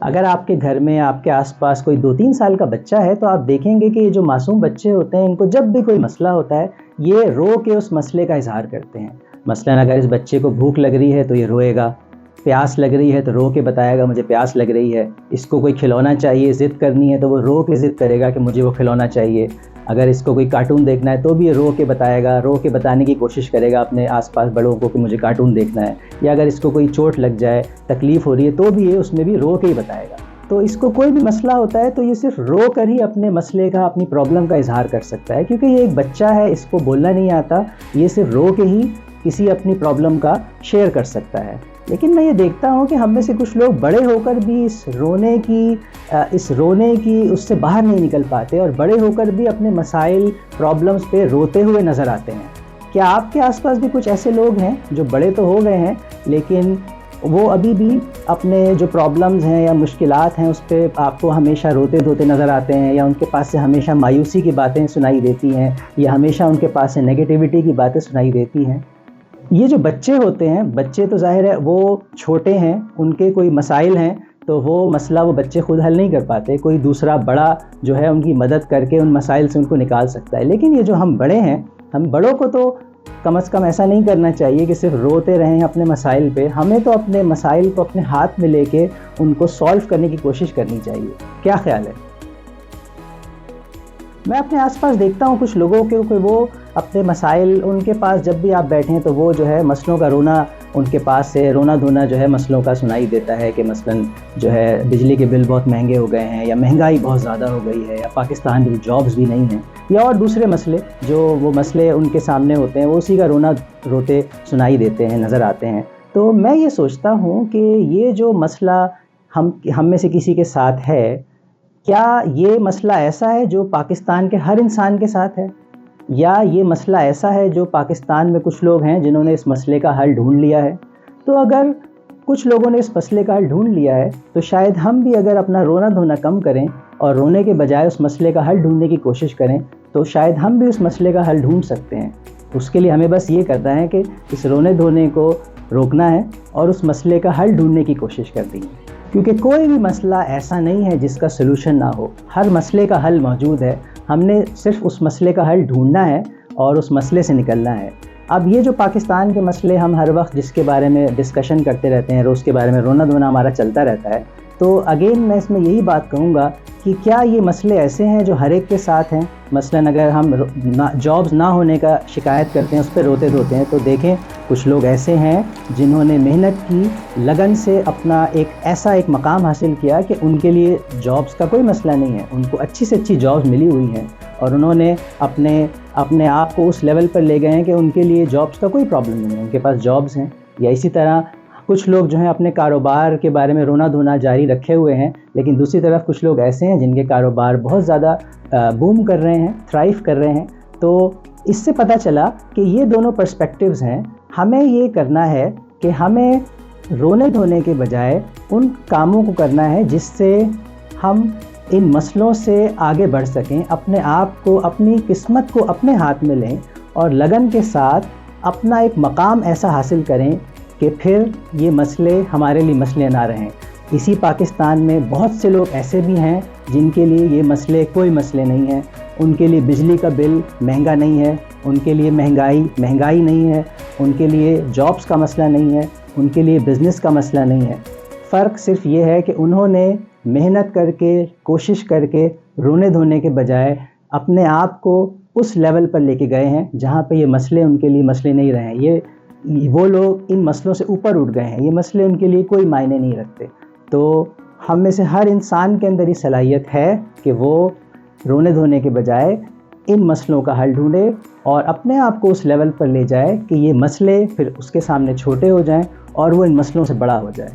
اگر آپ کے گھر میں آپ کے آس پاس کوئی 2-3 سال کا بچہ ہے تو آپ دیکھیں گے کہ یہ جو معصوم بچے ہوتے ہیں ان کو جب بھی کوئی مسئلہ ہوتا ہے یہ رو کے اس مسئلے کا اظہار کرتے ہیں. مثلاً اگر اس بچے کو بھوک لگ رہی ہے تو یہ روئے گا، پیاس لگ رہی ہے تو رو کے بتائے گا مجھے پیاس لگ رہی ہے، اس کو کوئی کھلونا چاہیے، ضد کرنی ہے تو وہ رو کے ضد کرے گا کہ مجھے وہ کھلونا چاہیے. اگر اس کو کوئی کارٹون دیکھنا ہے تو بھی یہ رو کے بتائے گا، رو کے بتانے کی کوشش کرے گا اپنے آس پاس بڑوں کو کہ مجھے کارٹون دیکھنا ہے. یا اگر اس کو کوئی چوٹ لگ جائے، تکلیف ہو رہی ہے تو بھی یہ اس میں بھی رو کے ہی بتائے گا. تو اس کو کوئی بھی مسئلہ ہوتا ہے تو یہ صرف رو کر ہی اپنے مسئلے کا، اپنی پرابلم کا اظہار کر سکتا ہے، کیونکہ یہ ایک بچہ ہے، اس کو بولنا نہیں آتا، یہ صرف رو کے ہی کسی اپنی پرابلم کا شیئر کر سکتا ہے. لیکن میں یہ دیکھتا ہوں کہ ہم میں سے کچھ لوگ بڑے ہو کر بھی اس رونے کی اس سے باہر نہیں نکل پاتے، اور بڑے ہو کر بھی اپنے مسائل، پرابلمز پہ روتے ہوئے نظر آتے ہیں. کیا آپ کے آس پاس بھی کچھ ایسے لوگ ہیں جو بڑے تو ہو گئے ہیں لیکن وہ ابھی بھی اپنے جو پرابلمز ہیں یا مشکلات ہیں اس پہ آپ کو ہمیشہ روتے دھوتے نظر آتے ہیں، یا ان کے پاس سے ہمیشہ مایوسی کی باتیں سنائی دیتی ہیں، یا ہمیشہ ان کے پاس سے نیگیٹیوٹی کی باتیں سنائی دیتی ہیں؟ یہ جو بچے ہوتے ہیں، بچے تو ظاہر ہے وہ چھوٹے ہیں، ان کے کوئی مسائل ہیں تو وہ مسئلہ وہ بچے خود حل نہیں کر پاتے، کوئی دوسرا بڑا جو ہے ان کی مدد کر کے ان مسائل سے ان کو نکال سکتا ہے. لیکن یہ جو ہم بڑے ہیں، ہم بڑوں کو تو کم از کم ایسا نہیں کرنا چاہیے کہ صرف روتے رہیں اپنے مسائل پہ. ہمیں تو اپنے مسائل کو اپنے ہاتھ میں لے کے ان کو سولو کرنے کی کوشش کرنی چاہیے. کیا خیال ہے؟ میں اپنے آس پاس دیکھتا ہوں کچھ لوگوں کے کہ وہ اپنے مسائل، ان کے پاس جب بھی آپ بیٹھیں تو وہ جو ہے مسئلوں کا رونا، ان کے پاس سے رونا دھونا جو ہے مسئلوں کا سنائی دیتا ہے کہ مثلاً جو ہے بجلی کے بل بہت مہنگے ہو گئے ہیں، یا مہنگائی بہت زیادہ ہو گئی ہے، یا پاکستان میں جابز بھی نہیں ہیں، یا اور دوسرے مسئلے جو وہ مسئلے ان کے سامنے ہوتے ہیں وہ اسی کا رونا روتے سنائی دیتے ہیں، نظر آتے ہیں. تو میں یہ سوچتا ہوں کہ یہ جو مسئلہ ہم میں سے کسی کے ساتھ ہے، کیا یہ مسئلہ ایسا ہے جو پاکستان کے ہر انسان کے ساتھ ہے، یا یہ مسئلہ ایسا ہے جو پاکستان میں کچھ لوگ ہیں جنہوں نے اس مسئلے کا حل ڈھونڈ لیا ہے؟ تو اگر کچھ لوگوں نے اس مسئلے کا حل ڈھونڈ لیا ہے تو شاید ہم بھی اگر اپنا رونا دھونا کم کریں اور رونے کے بجائے اس مسئلے کا حل ڈھونڈنے کی کوشش کریں تو شاید ہم بھی اس مسئلے کا حل ڈھونڈ سکتے ہیں. اس کے لیے ہمیں بس یہ کرنا ہے کہ اس رونے دھونے کو روکنا ہے اور اس مسئلے کا حل ڈھونڈنے کی کوشش کرنی ہے. کیونکہ کوئی بھی مسئلہ ایسا نہیں ہے جس کا سلوشن نہ ہو، ہر مسئلے کا حل موجود ہے. ہم نے صرف اس مسئلے کا حل ڈھونڈنا ہے اور اس مسئلے سے نکلنا ہے. اب یہ جو پاکستان کے مسئلے ہم ہر وقت جس کے بارے میں ڈسکشن کرتے رہتے ہیں، روز کے بارے میں رونا دھونا ہمارا چلتا رہتا ہے، تو اگین میں اس میں یہی بات کہوں گا کہ کیا یہ مسئلے ایسے ہیں جو ہر ایک کے ساتھ ہیں؟ مثلاً اگر ہم جابز نہ ہونے کا شکایت کرتے ہیں، اس پہ روتے دھوتے ہیں، تو دیکھیں کچھ لوگ ایسے ہیں جنہوں نے محنت کی، لگن سے اپنا ایک مقام حاصل کیا کہ ان کے لیے جابز کا کوئی مسئلہ نہیں ہے، ان کو اچھی سے اچھی جابز ملی ہوئی ہیں، اور انہوں نے اپنے آپ کو اس لیول پر لے گئے ہیں کہ ان کے لیے جابز کا کوئی پرابلم نہیں ہے، ان کے پاس جابز ہیں. یا اسی طرح کچھ لوگ جو ہیں اپنے کاروبار کے بارے میں رونا دھونا جاری رکھے ہوئے ہیں، لیکن دوسری طرف کچھ لوگ ایسے ہیں جن کے کاروبار بہت زیادہ بوم کر رہے ہیں، تھرائیو کر رہے ہیں. تو اس سے پتہ چلا کہ یہ دونوں پرسپیکٹیوز ہیں. ہمیں یہ کرنا ہے کہ ہمیں رونے دھونے کے بجائے ان کاموں کو کرنا ہے جس سے ہم ان مسئلوں سے آگے بڑھ سکیں، اپنے آپ کو، اپنی قسمت کو اپنے ہاتھ میں لیں، اور لگن کے ساتھ اپنا ایک مقام ایسا حاصل کریں کہ پھر یہ مسئلے ہمارے لیے مسئلے نہ رہیں. اسی پاکستان میں بہت سے لوگ ایسے بھی ہیں جن کے لیے یہ مسئلے کوئی مسئلے نہیں ہیں. ان کے لیے بجلی کا بل مہنگا نہیں ہے، ان کے لیے مہنگائی نہیں ہے، ان کے لیے جابز کا مسئلہ نہیں ہے، ان کے لیے بزنس کا مسئلہ نہیں ہے. فرق صرف یہ ہے کہ انہوں نے محنت کر کے، کوشش کر کے رونے دھونے کے بجائے اپنے آپ کو اس لیول پر لے کے گئے ہیں جہاں پہ یہ مسئلے ان کے لیے مسئلے نہیں رہے. وہ لوگ ان مسئلوں سے اوپر اٹھ گئے ہیں، یہ مسئلے ان کے لیے کوئی معنی نہیں رکھتے. تو ہم میں سے ہر انسان کے اندر یہ صلاحیت ہے کہ وہ رونے دھونے کے بجائے ان مسئلوں کا حل ڈھونڈے اور اپنے آپ کو اس لیول پر لے جائے کہ یہ مسئلے پھر اس کے سامنے چھوٹے ہو جائیں اور وہ ان مسئلوں سے بڑا ہو جائے.